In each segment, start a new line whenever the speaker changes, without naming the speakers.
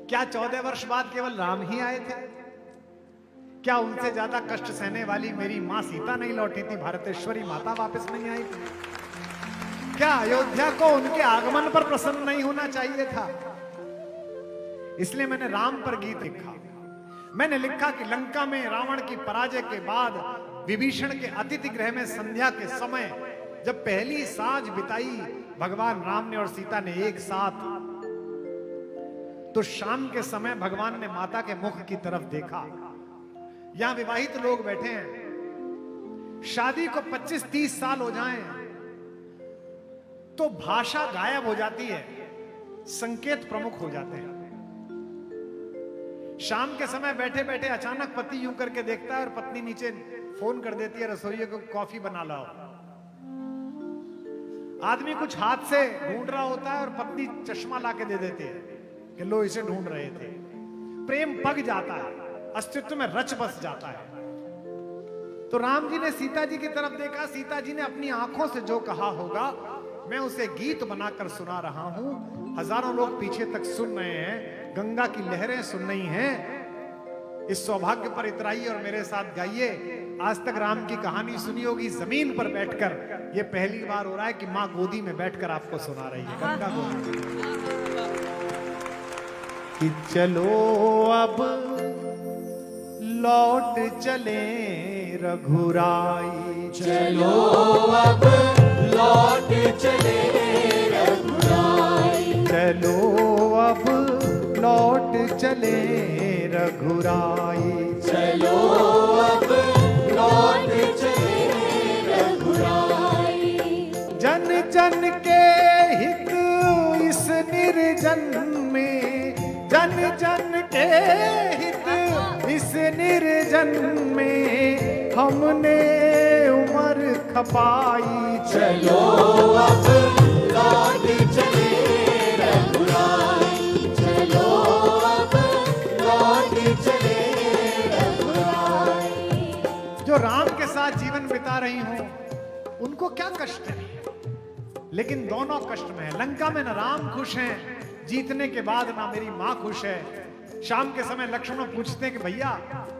क्या 14 वर्ष बाद केवल राम ही आए थे? क्या उनसे ज्यादा कष्ट सहने वाली मेरी मां सीता नहीं लौटी थी? भारतेश्वरी माता वापस नहीं आई थी? क्या अयोध्या को उनके आगमन पर प्रसन्न नहीं होना चाहिए था? इसलिए मैंने राम पर गीत लिखा। मैंने लिखा कि लंका में रावण की पराजय के बाद विभीषण के अतिथि गृह में संध्या के समय जब पहली साँझ बिताई भगवान राम ने और सीता ने एक साथ, तो शाम के समय भगवान ने माता के मुख की तरफ देखा। यहां विवाहित लोग बैठे हैं, शादी को 25-30 साल हो जाएं तो भाषा गायब हो जाती है, संकेत प्रमुख हो जाते हैं। शाम के समय बैठे बैठे अचानक पति यूं करके देखता है और पत्नी नीचे फोन कर देती है, रसोइये को कॉफी बना लाओ। आदमी कुछ हाथ से ढूंढ रहा होता है और पत्नी चश्मा ला के दे देती है कि लो इसे ढूंढ रहे थे। प्रेम पग जाता है, अस्तित्व में रच बस जाता है। तो राम जी ने सीता जी की तरफ देखा, सीता जी ने अपनी आंखों से जो कहा होगा मैं उसे गीत बनाकर सुना रहा हूं। हजारों लोग पीछे तक सुन रहे हैं, गंगा की लहरें सुन रही हैं। इस सौभाग्य पर इतराइए और मेरे साथ गाइए। आज तक राम की कहानी सुनी होगी जमीन पर बैठकर, यह पहली बार हो रहा है कि मां गोदी में बैठकर आपको सुना रही है, गंगा गोदी कि चलो अब लौट चले रघुराई,
चलो अब लौट चले रघुराई,
चलो अब लौट चले रघुराई,
चलो अब लौट चले रघुराई।
जन जन के हित इस निर्जन में, जन जन के हित इस निर्जन में हमने उम्र खपाई।
चलो अब लौट चले रघुराई, चलो अब लौट चले रघुराई।
जो राम के साथ जीवन बिता रही हूं उनको क्या कष्ट है, लेकिन दोनों कष्ट में है। लंका में न राम खुश हैं, जीतने के बाद ना मेरी मां खुश है। शाम के समय लक्ष्मण पूछते हैं कि भैया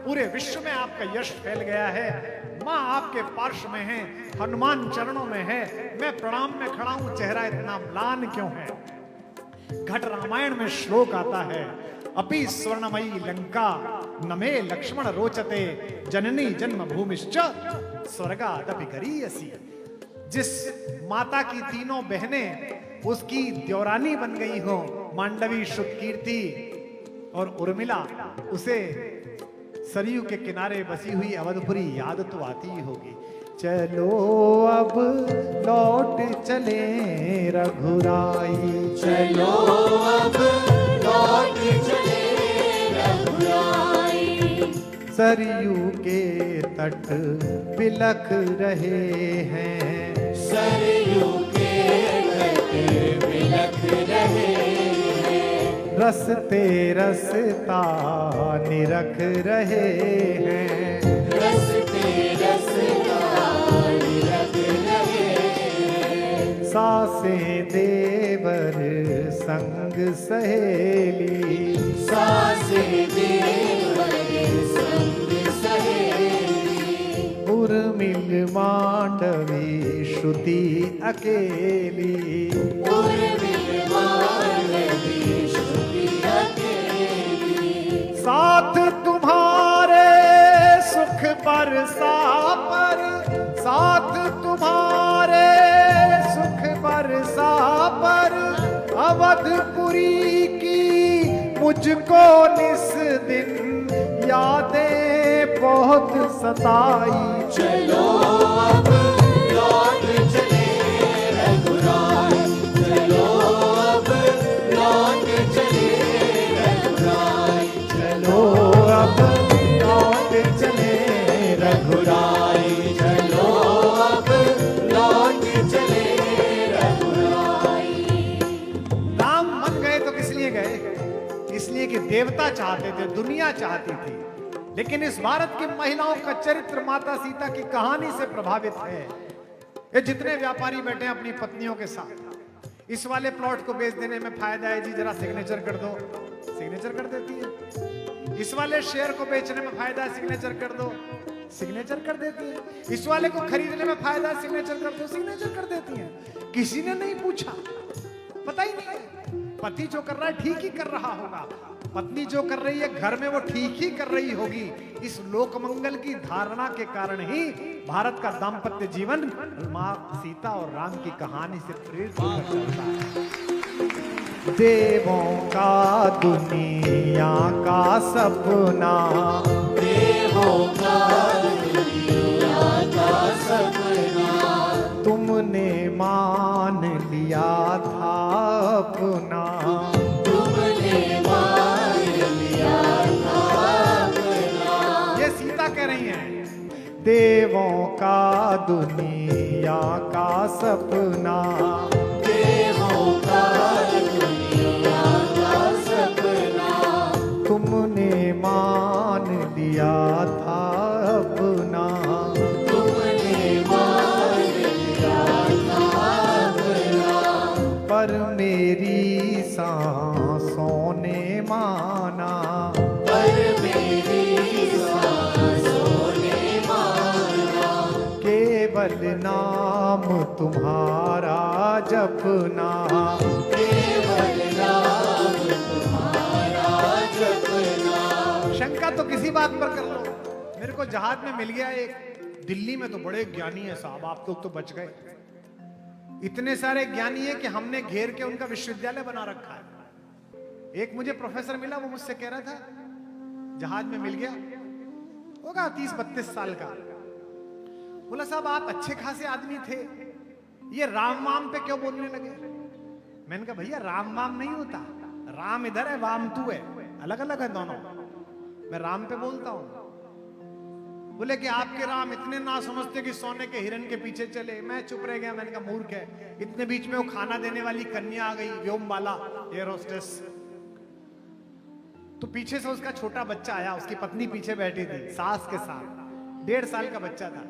पूरे विश्व में आपका यश फैल गया है, मां आपके पार्श्व में है, हनुमान चरणों में है, मैं प्रणाम में खड़ा हूं, चेहरा इतना म्लान क्यों है? घट रामायण में श्लोक आता है, अपि स्वर्णमयी लंका नमे लक्ष्मण रोचते, जननी जन्म भूमिश्च स्वर्गादपि गरीयसी। जिस माता की तीनों बहनें उसकी द्योरानी बन गई हो, मांडवी, श्रुतकीर्ति और उर्मिला, उसे सरयू के किनारे बसी हुई अवधपुरी याद तो आती ही होगी। चलो अब लौट चले रघुराई,
चलो अब लौट चले रघुराई।
सरयू के तट बिलख रहे हैं,
सरयू के तट बिलख रहे हैं,
रसते रसता निरख रहे हैं,
रसते रसता निरख रहे हैं।
सासें देवर संग सहेली,
सासें देवर संग सहेली,
उर्मिल मांडवी श्रुति अकेली,
उर्मिल मांडवी श्रुति अकेली।
साथ तुम्हारे सुख बरसा पर, साथ तुम्हारे सुख बरसा पर, अवधपुरी की मुझको निस दिन यादें बहुत सताई।
चलो अब लौट चले रघुराई, चलो अब लौट चले रघुराई,
चलो अब लौट चले रघुराई,
चलो अब लौट चले रघुराई।
राम मन गए तो किस लिए गए? इसलिए कि देवता चाहते थे, दुनिया चाहती थी। लेकिन इस भारत की महिलाओं का चरित्र माता सीता की कहानी से प्रभावित है। ये जितने व्यापारी बैठे हैं अपनी पत्नियों के साथ, इस वाले प्लॉट को बेच देने में फायदा है जी, जरा सिग्नेचर कर दो। सिग्नेचर सिग्नेचर कर देती है। इस वाले शेयर को बेचने में फायदा है, सिग्नेचर कर दो, सिग्नेचर कर देती है। इस वाले को खरीदने में फायदा है, सिग्नेचर कर दो, सिग्नेचर कर देती है। किसी ने नहीं पूछा, पता ही नहीं है। पति जो कर रहा है ठीक ही कर रहा होगा, पत्नी जो कर रही है घर में वो ठीक ही कर रही होगी। इस लोक मंगल की धारणा के कारण ही भारत का दाम्पत्य जीवन मां सीता और राम की कहानी से प्रेरित होकर चलता है। देवों का दुनिया का सपना,
देवों का दुनिया का सपना,
तुमने मान लिया था अपना,
तुमने मान लिया था अपना।
ये सीता कह रही है। देवों का दुनिया का सपना,
देवों का दुनिया का सपना,
तुमने मान लिया था अपना,
तुमने मान लिया था अपना।
पर मेरी सांसों ने माना,
पर मेरी सांसों ने माना,
केवल नाम तुम्हारा जपना,
केवल नाम तुम्हारा जपना।
शंका तो किसी बात पर कर लो। मेरे को जहाज में मिल गया एक, दिल्ली में तो बड़े ज्ञानी है साहब, आप लोग तो बच गए। इतने सारे ज्ञानी है कि हमने घेर के उनका विश्वविद्यालय बना रखा है। एक मुझे प्रोफेसर मिला, वो मुझसे कह रहा था, जहाज में मिल गया, होगा 30-32 साल का। बोला साहब आप अच्छे खासे आदमी थे, ये राम वाम पे क्यों बोलने लगे? मैंने कहा भैया राम वाम नहीं होता, राम इधर है वाम तू है, अलग अलग है दोनों। मैं राम पे बोलता हूं। बोले कि आपके राम इतने ना समझते कि सोने के हिरन के पीछे चले। मैं चुप रह गया, मैंने कहा मूर्ख है। इतने बीच में वो खाना देने वाली कन्या आ गई, व्योमबाला एयर होस्टेस। तो पीछे से उसका छोटा बच्चा आया, उसकी पत्नी पीछे बैठी थी सास के साथ, 1.5 साल का बच्चा था।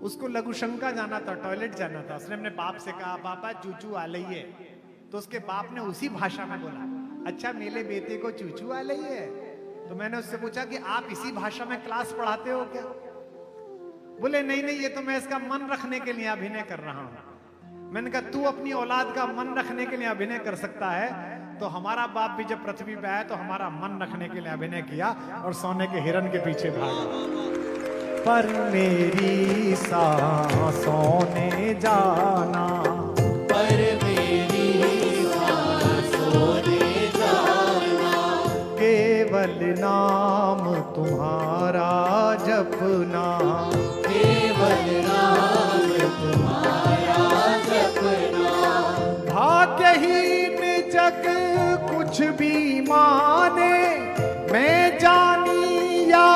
उसको लघुशंका जाना था, टॉयलेट जाना था। उसने अपने बाप से कहा पापा चूचू आ लई है। तो उसके बाप ने उसी भाषा में बोला, अच्छा मेरे बेटे को चूचू आ लई है। तो मैंने उससे पूछा कि आप इसी भाषा में क्लास पढ़ाते हो क्या? बोले नहीं नहीं, ये तो मैं इसका मन रखने के लिए अभिनय कर रहा हूं। मैंने कहा तू अपनी औलाद का मन रखने के लिए अभिनय कर सकता है, तो हमारा बाप भी जब पृथ्वी पे आया तो हमारा मन रखने के लिए अभिनय किया और सोने के हिरन के पीछे भागा। पर मेरी सांसों ने जाना,
पर मेरी सांसों ने जाना,
केवल नाम तुम्हारा जपना,
केवल नाम तुम्हारा जपना।
भाग्यहीन जग कुछ भी माने, मैं जानी या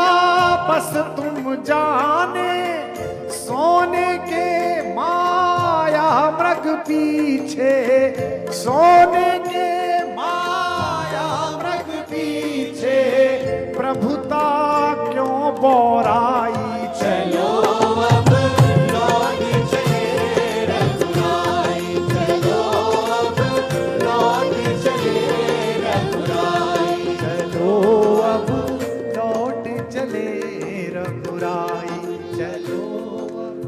बस तुम जाने, सोने के माया मृग पीछे, सोने के माया मृग पीछे, प्रभुता क्यों बोराई।
चलो अब लौट चले रघुराई, चलो अब लौट चले रघुराई,
चलो अब लौट चले रघुराई, चलो अब।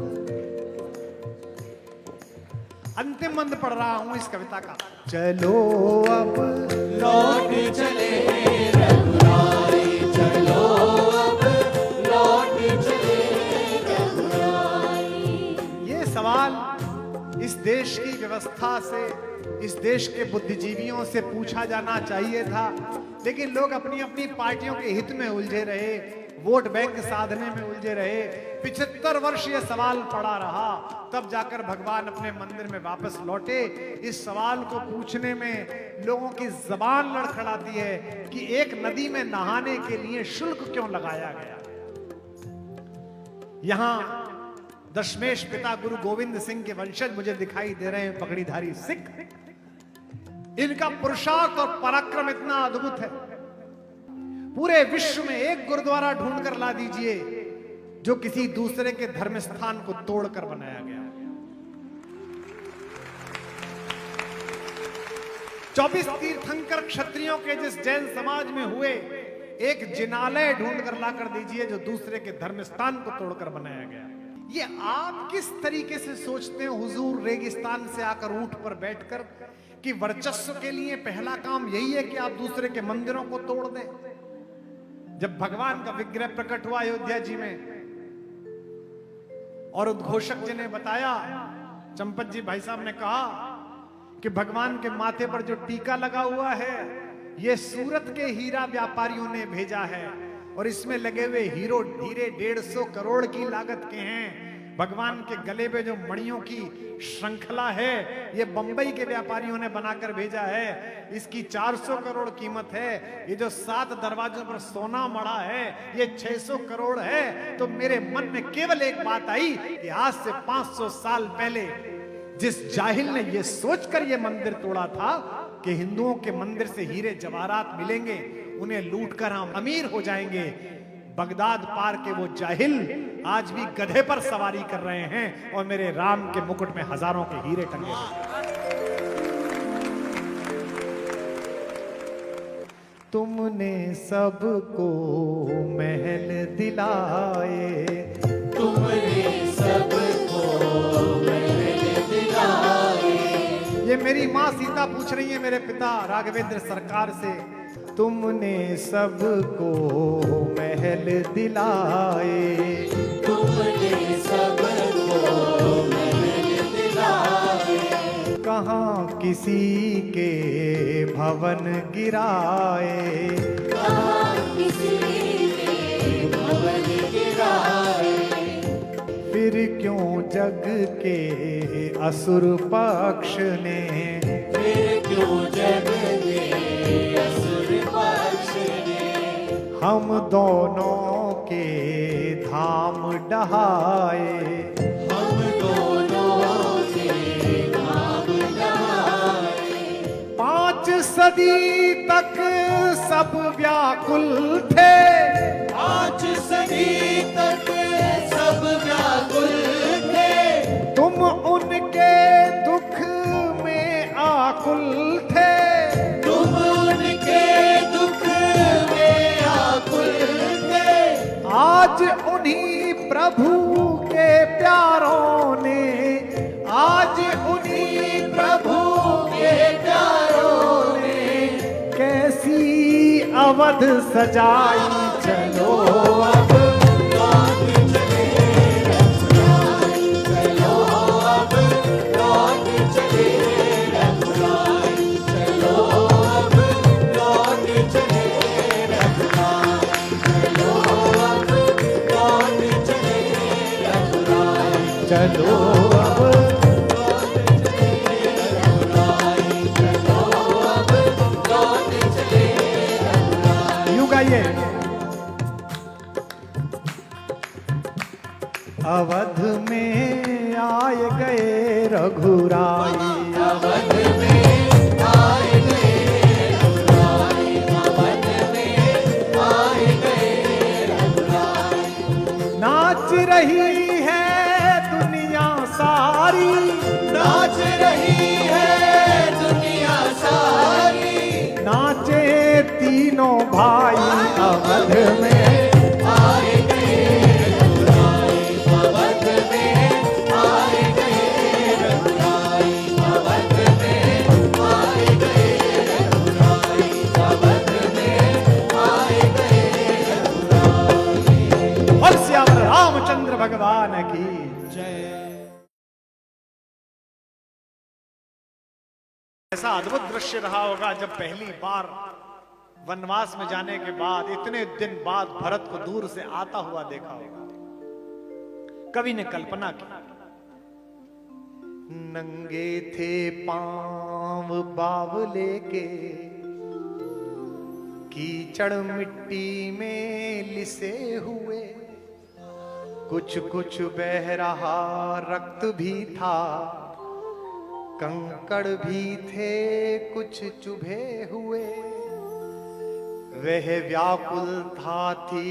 अंतिम मंद पढ़ रहा हूं इस कविता का। चलो अब
लौट चले रघुराई, चलो अब लौट चले रघुराई।
ये सवाल इस देश की व्यवस्था से, इस देश के बुद्धिजीवियों से पूछा जाना चाहिए था, लेकिन लोग अपनी अपनी पार्टियों के हित में उलझे रहे, वोट बैंक साधने में उलझे रहे। 75 वर्ष ये सवाल पड़ा रहा, तब जाकर भगवान अपने मंदिर में वापस लौटे। इस सवाल को पूछने में लोगों की जबान लड़खड़ाती है कि एक नदी में नहाने के लिए शुल्क क्यों लगाया गया। यहां दशमेश पिता गुरु गोविंद सिंह के वंशज मुझे दिखाई दे रहे हैं, पगड़ीधारी सिख। इनका पुरुषार्थ और पराक्रम इतना अद्भुत है, पूरे विश्व में एक गुरुद्वारा ढूंढ कर ला दीजिए जो किसी दूसरे के धर्म स्थान को तोड़कर बनाया गया। 24 तीर्थंकर क्षत्रियों के जिस जैन समाज में हुए, एक जिनालय ढूंढ कर लाकर दीजिए जो दूसरे के धर्म स्थान को तोड़कर बनाया गया। ये आप किस तरीके से सोचते हैं हुजूर रेगिस्तान से आकर ऊंट पर बैठकर कि वर्चस्व के लिए पहला काम यही है कि आप दूसरे के मंदिरों को तोड़ दें? जब भगवान का विग्रह प्रकट हुआ अयोध्या जी में और उद्घोषक जी ने बताया, चंपत जी भाई साहब ने कहा कि भगवान के माथे पर जो टीका लगा हुआ है ये सूरत के हीरा व्यापारियों ने भेजा है और इसमें लगे हुए हीरो हीरे 150 करोड़ की लागत के हैं। भगवान के गले में जो मणियों की श्रृंखला है ये बंबई के व्यापारियों ने बनाकर भेजा है, इसकी 400 करोड़ कीमत है। ये जो 7 दरवाजों पर सोना मड़ा है ये 600 करोड़ है। तो मेरे मन में केवल एक बात आई कि आज से 500 साल पहले जिस जाहिल ने ये सोचकर ये मंदिर तोड़ा था कि हिंदुओं के मंदिर से हीरे जवाहरात मिलेंगे, उन्हें लूटकर हम अमीर हो जाएंगे, बगदाद पार के वो जाहिल आज भी गधे पर सवारी कर रहे हैं और मेरे राम के मुकुट में हजारों के हीरे टंगे हैं। तुमने सबको महल दिलाए,
तुमने सबको महल दिलाए।
ये मेरी माँ सीता पूछ रही है मेरे पिता राघवेंद्र सरकार से, तुमने सबको महल दिलाए,
तुमने सबको महल दिलाए।
कहाँ किसी के भवन गिराए,
कहाँ किसी के भवन गिराए।
फिर क्यों जग के असुर पक्ष ने,
फिर क्यों जग के असुर पक्ष ने
हम दोनों के धाम डहाए,
हम दोनों के नाम गाए।
5 सदी तक सब व्याकुल थे,
5 सदी तक सब व्याकुल थे।
तुम उनके दुख में आकुल थे,
तुम उनके दुख में आकुल थे।
आज उन्हीं प्रभु के प्यारों ने, आज उन्हीं
प्रभु के प्यारों ने
कैसी अवध सजाई। चलो अब
लौट चले रघुराई। चलो अब लौट चले रघुराई। चलो अब लौट चले रघुराई। चलो अब लौट चले रघुराई।
चलो अब यूं गाइए, अवध में आए गए रघुराई,
अवध में आए गए रघुराई। अवध में आए गए रघुराई।
नाच रही है दुनिया सारी,
नाच रही है दुनिया सारी।
नाचे तीनों भाई अवध में
आए गए रघुराई। अवध में आए गए रघुराई। अवध में आए गए रघुराई। अवध में आए गए रघुराई।
और श्याम रामचंद्र भगवान की
जय।
ऐसा अद्भुत दृश्य रहा होगा जब पहली बार वनवास में जाने के बाद इतने दिन बाद भरत को दूर से आता हुआ देखा होगा। कवि ने कल्पना की, नंगे थे पांव बावले के, कीचड़ मिट्टी में लिसे हुए, कुछ कुछ बह रहा रक्त भी था, कंकड़ भी थे कुछ चुभे हुए, वह व्याकुलता थी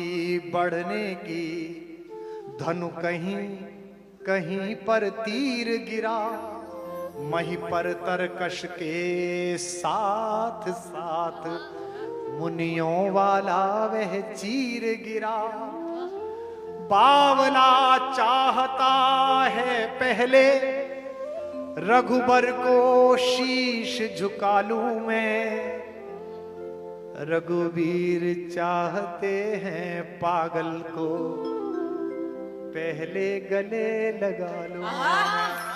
बढ़ने की, धनु कहीं कहीं पर तीर गिरा, मही पर तरकश के साथ साथ मुनियों वाला वह चीर गिरा। बावला चाहता है पहले रघुबर को शीश झुका लूं मैं, रघुवीर चाहते हैं पागल को पहले गले लगा लूं मैं।